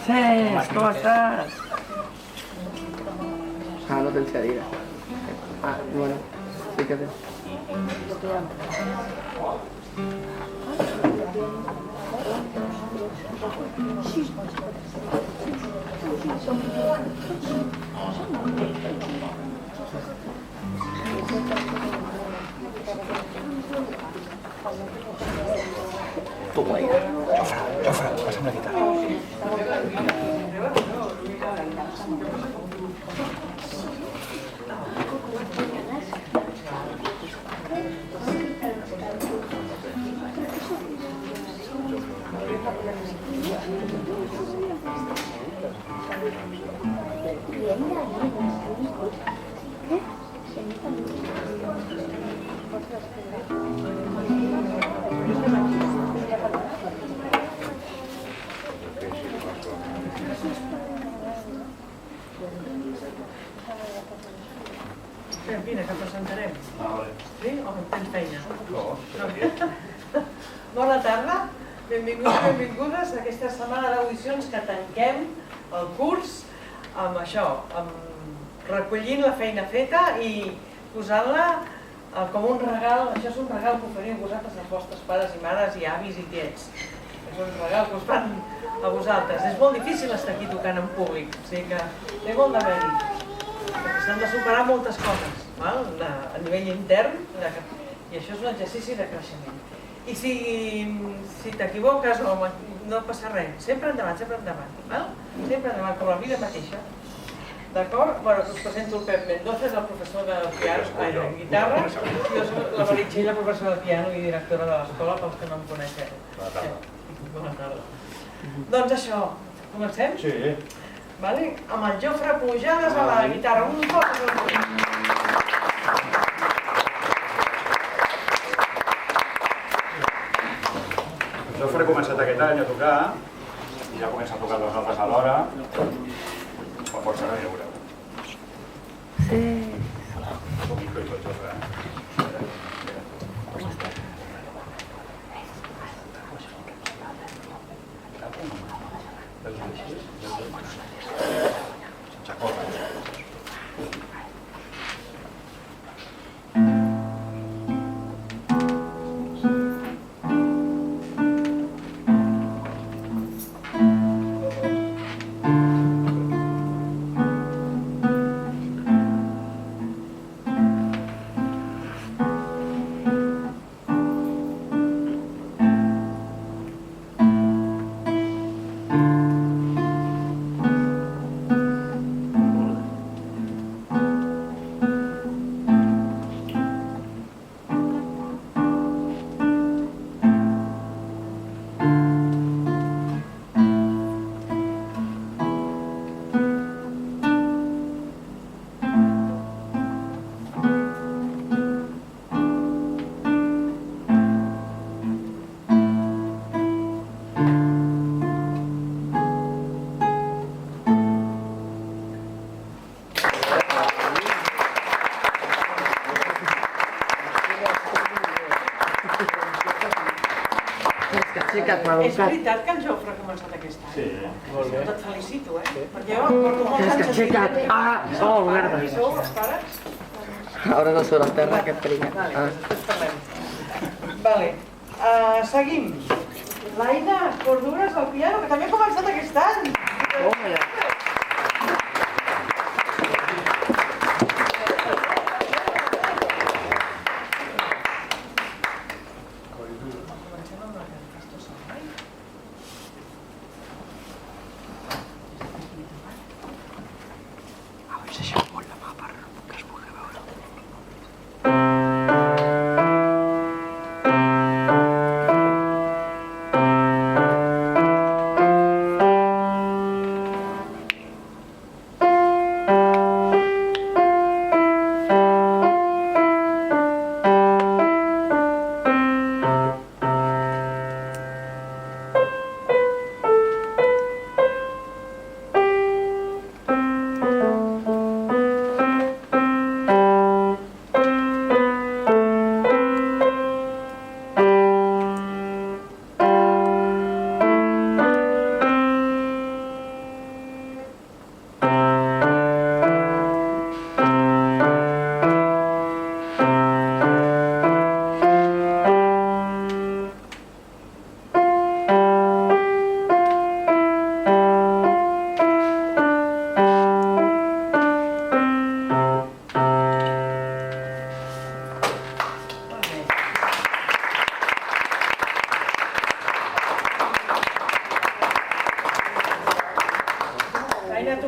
Cesc, com estàs? Ah, no tens cadira. Ah, bueno, sí que tens. Tu, Guaira. Jofre, passa'm la guitarra. Vine, que presentarem. Sí? O tens feina? No. Bona tarda, benvinguts i benvingudes a aquesta setmana d'audicions que tanquem el curs amb això, recollint la feina feta i posant-la com un regal. Això és un regal que oferiu vosaltres als vostres pares i mares i avis i tiets. És un regal que us fan a vosaltres. És molt difícil estar aquí tocant en públic, o sigui que té molt de mèrit. Perquè s'han de superar moltes coses a nivell intern i això és un exercici de creixement. I si t'equivoques no passa res, sempre endavant, sempre endavant, com la vida mateixa. D'acord? Bueno, us presento el Pep Mendoza, és el professor de piano, de guitarra, i jo soc la Meritxell, la professora de piano i directora de l'escola, pels que no em coneixeu. Bona tarda. Bona tarda. Doncs això, comencem? Sí. Amb el Jofre Pujades a la guitarra. Un fort aplaudiment. El Jofre ha començat aquest any a tocar i ja comença a tocar les notes alhora. Com pot ser, no hi veureu. Sí. Un mico i tot, Jofre. Sense córrer. És veritat que el Jofre ha començat aquest any? Sí. Molt bé. Et felicito, perquè jo porto molts anys Aixeca't. Oh, merda. Qui sou, els pares? Ara no surt a terra, aquest pringat. Vale, després parlem. Seguim. L'Aina Cordures del piano, que també ha començat aquest any.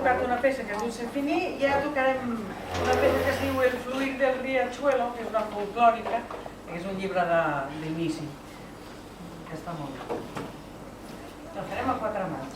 tocat una peça que és un sinfoní i ara tocarem una peça que es diu El fluir del riachuelo, que és una folclòrica, que és un llibre d'inici, que està molt bé. La farem a 4 mans.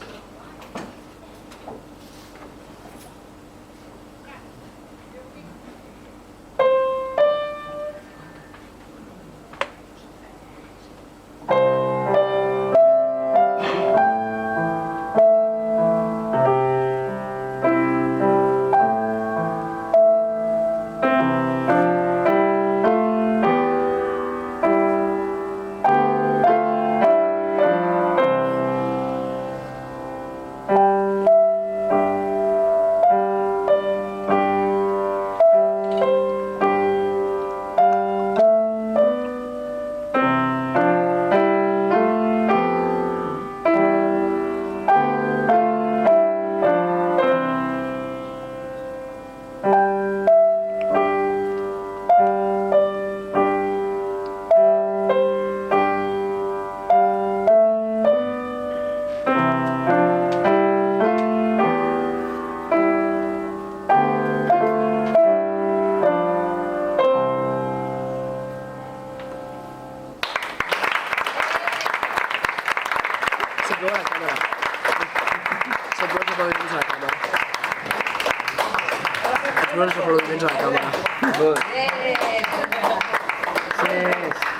Els aplaudiments a la càmera.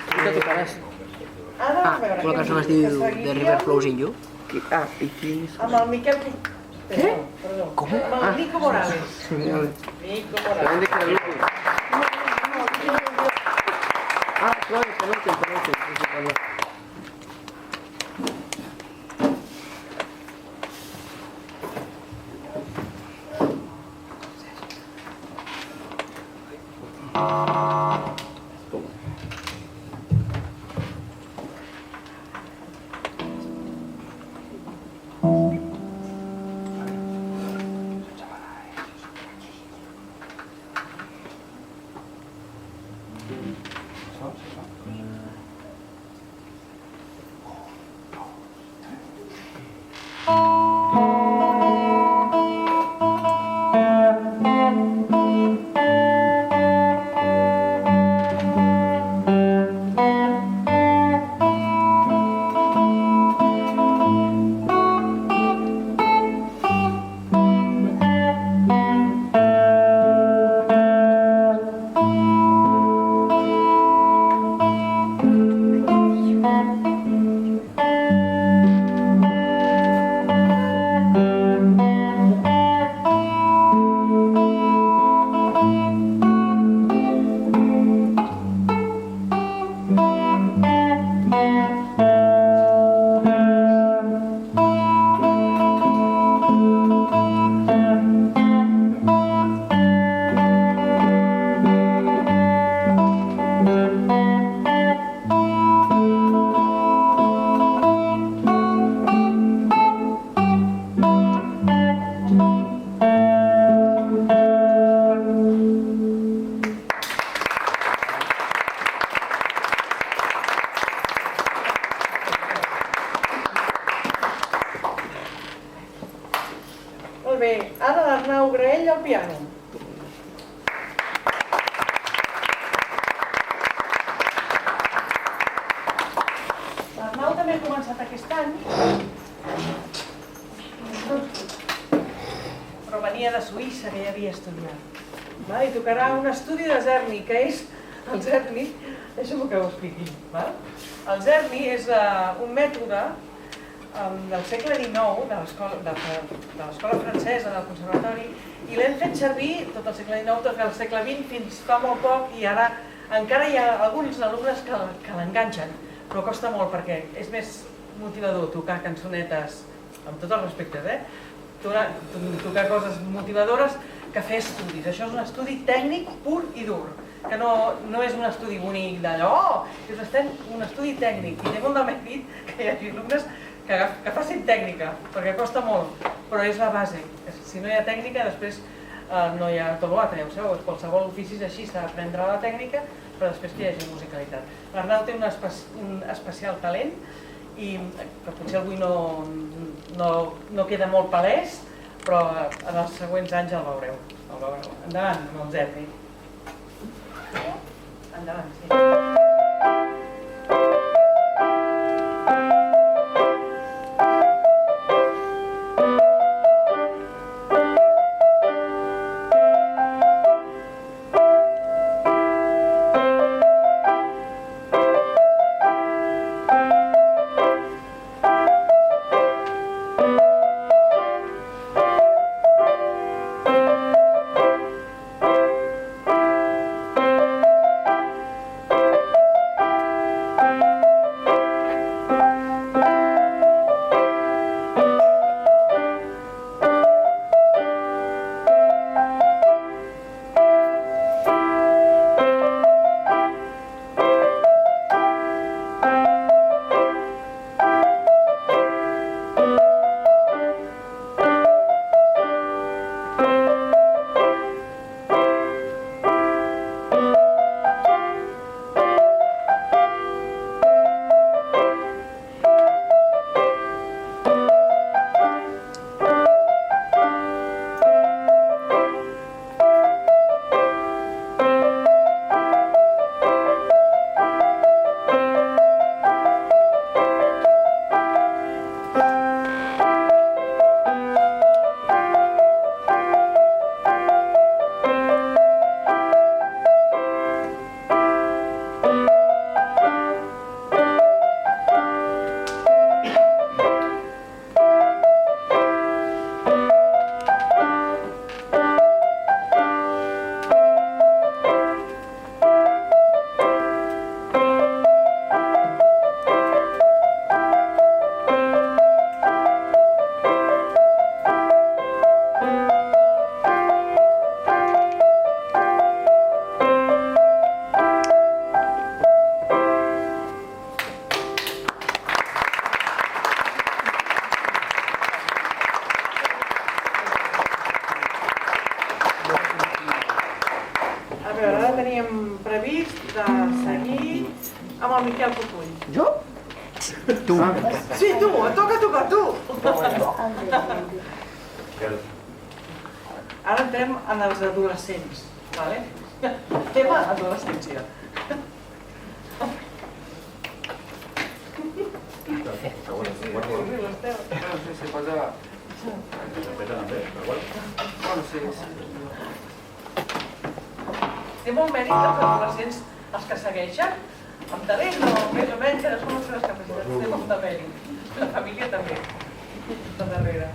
Tu tocaràs? Una cançó que es diu The River Flows in You. I quin és? Amb el Miquel... Perdó. Com? Amb el Nico Morales. Nico Morales. Clar, penúltim. Molt bé, ara l'Arnau Graell al piano. L'Arnau també ha començat aquest any, però venia de Suïssa, que ja havia estudiat. I tocarà un estudi de Czerny, que és el Czerny, deixa'm que ho expliqui. El Czerny és un mètode del segle XIX, de l'escola francesa, del conservatori, i l'hem fet servir tot el segle XIX, tot el segle XX, fins fa molt poc, i ara encara hi ha alguns alumnes que l'enganxen, però costa molt perquè és més motivador tocar cançonetes, amb tots els respectes, tocar coses motivadores que fer estudis. Això és un estudi tècnic pur i dur, que no és un estudi bonic d'allò, és un estudi tècnic, i té molt de mèrit que hi hagi alumnes que facin tècnica, perquè costa molt, però és la base. Si no hi ha tècnica, després no hi ha tot l'altre, ja ho sabeu, qualsevol ofici és així, s'ha d'aprendre la tècnica, però després que hi hagi musicalitat. L'Arnau té un especial talent, i que potser avui no queda molt palès, però en els següents anys el veureu. Endavant amb el Zerni. Endavant, sí. Ara teníem previst de seguir amb el Miquel Pupull. Jo? Tu. Sí, tu, et toca tu! Ara entrem en els adolescents, vale? Tema adolescència. Té molt mèrit els adolescents, els que segueixen, amb talent o més o menys, ara són les seves capacitats, té molt de mèrit. La família també, de darrere.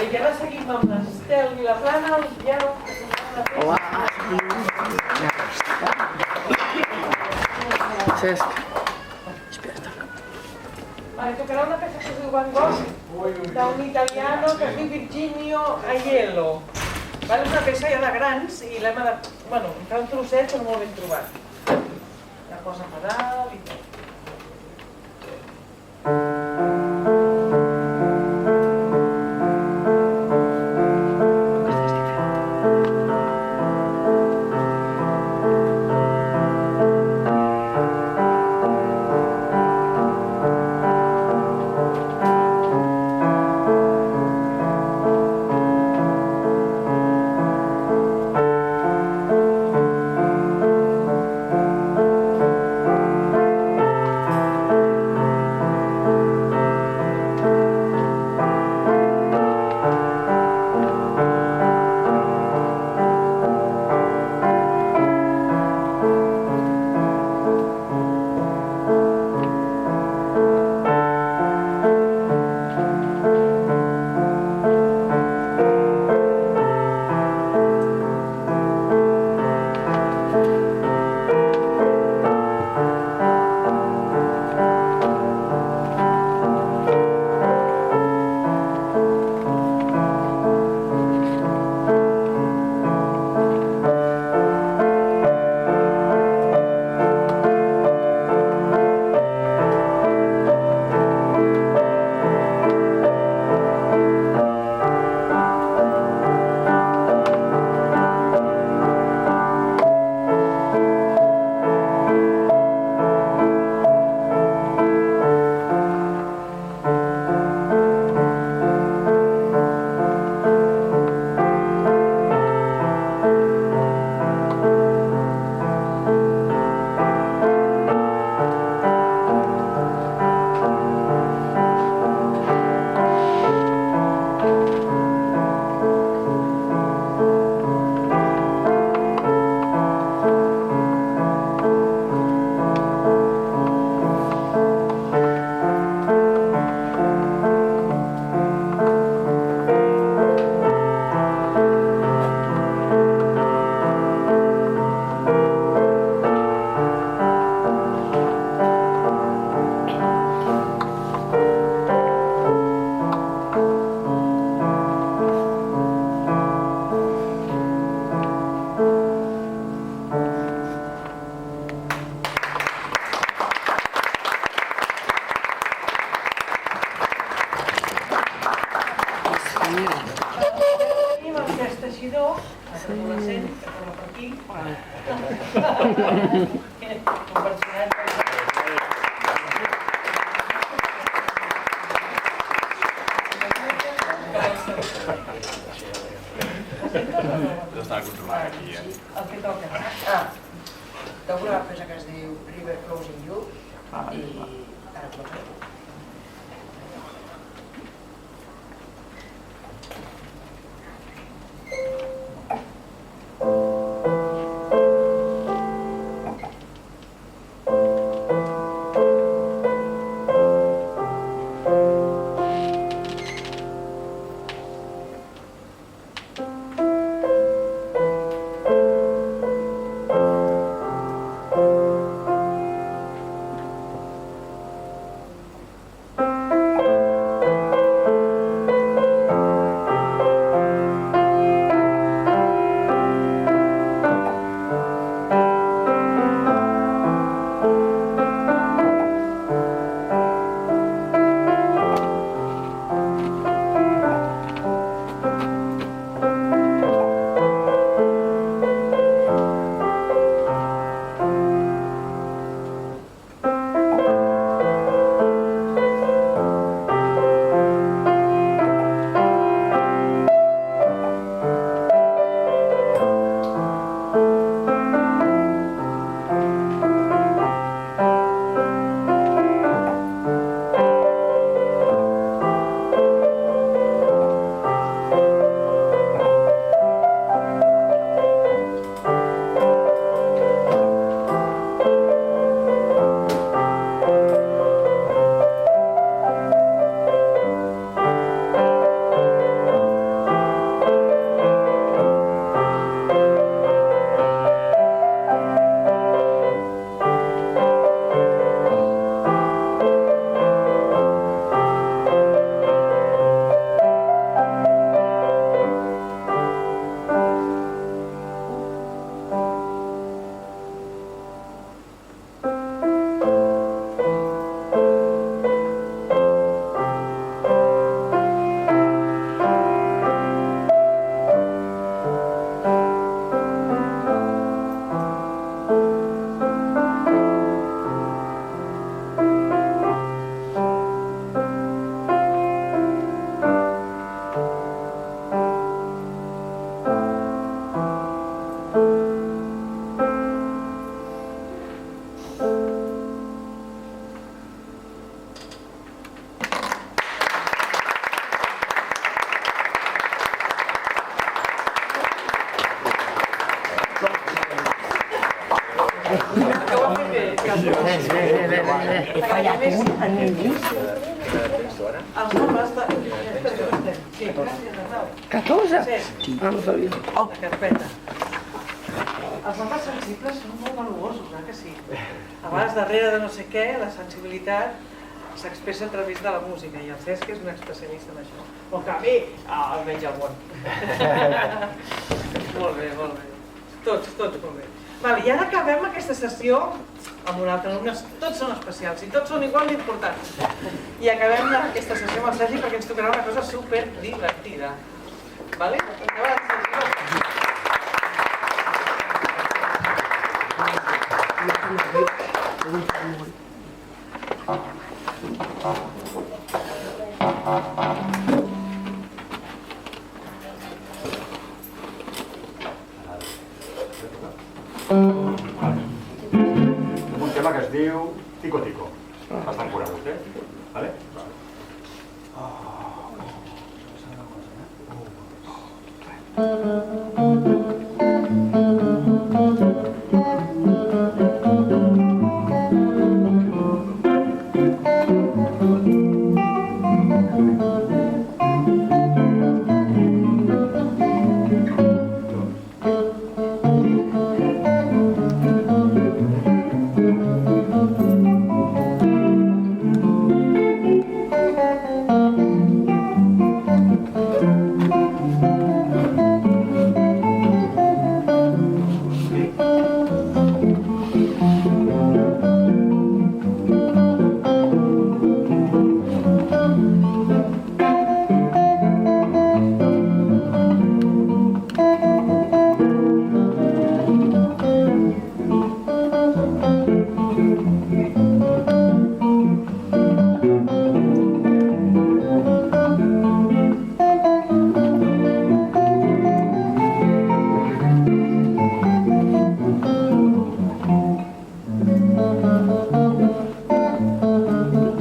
I ara seguim amb l'Estel Vilaplana, el Lleu... Cesc. Despierta. Tocarà una peça que es diu Van Gogh, d'un italiano que es diu Virginio Aiello. És una peça ja de grans i l'hem adaptat, bueno, em fa un trosset però molt ben trobat. La posa a dalt i tot. Tenim el Cesc Teixidor, adolescent, que corre per aquí. Un personatge. No estava controlant aquí, El que toca. Toco una peça que es diu River Closing You i ara pot ser. He fallat un en l'inici. Els nombres de... Sí, gràcies, Arnau. 14? Sí, Ah, no sabia. la carpeta. Els nombres sensibles són molt valuosos, que sí? A vegades, darrere de no sé què, la sensibilitat s'expressa a través de la música, i el Cesc és un especialista en això. O que a mi, almenys al món. Molt bé, molt bé. Tots molt bé. Vale, i ara acabem aquesta sessió amb un altre alumne. Tots són especials i tots són igual d'importants. I acabem aquesta sessió amb el Sergi perquè ens tocarà una cosa super divertida. Vale? Endavant, Sergi. Un tema que es diu Tico Tico. Bastant conegut, Vale?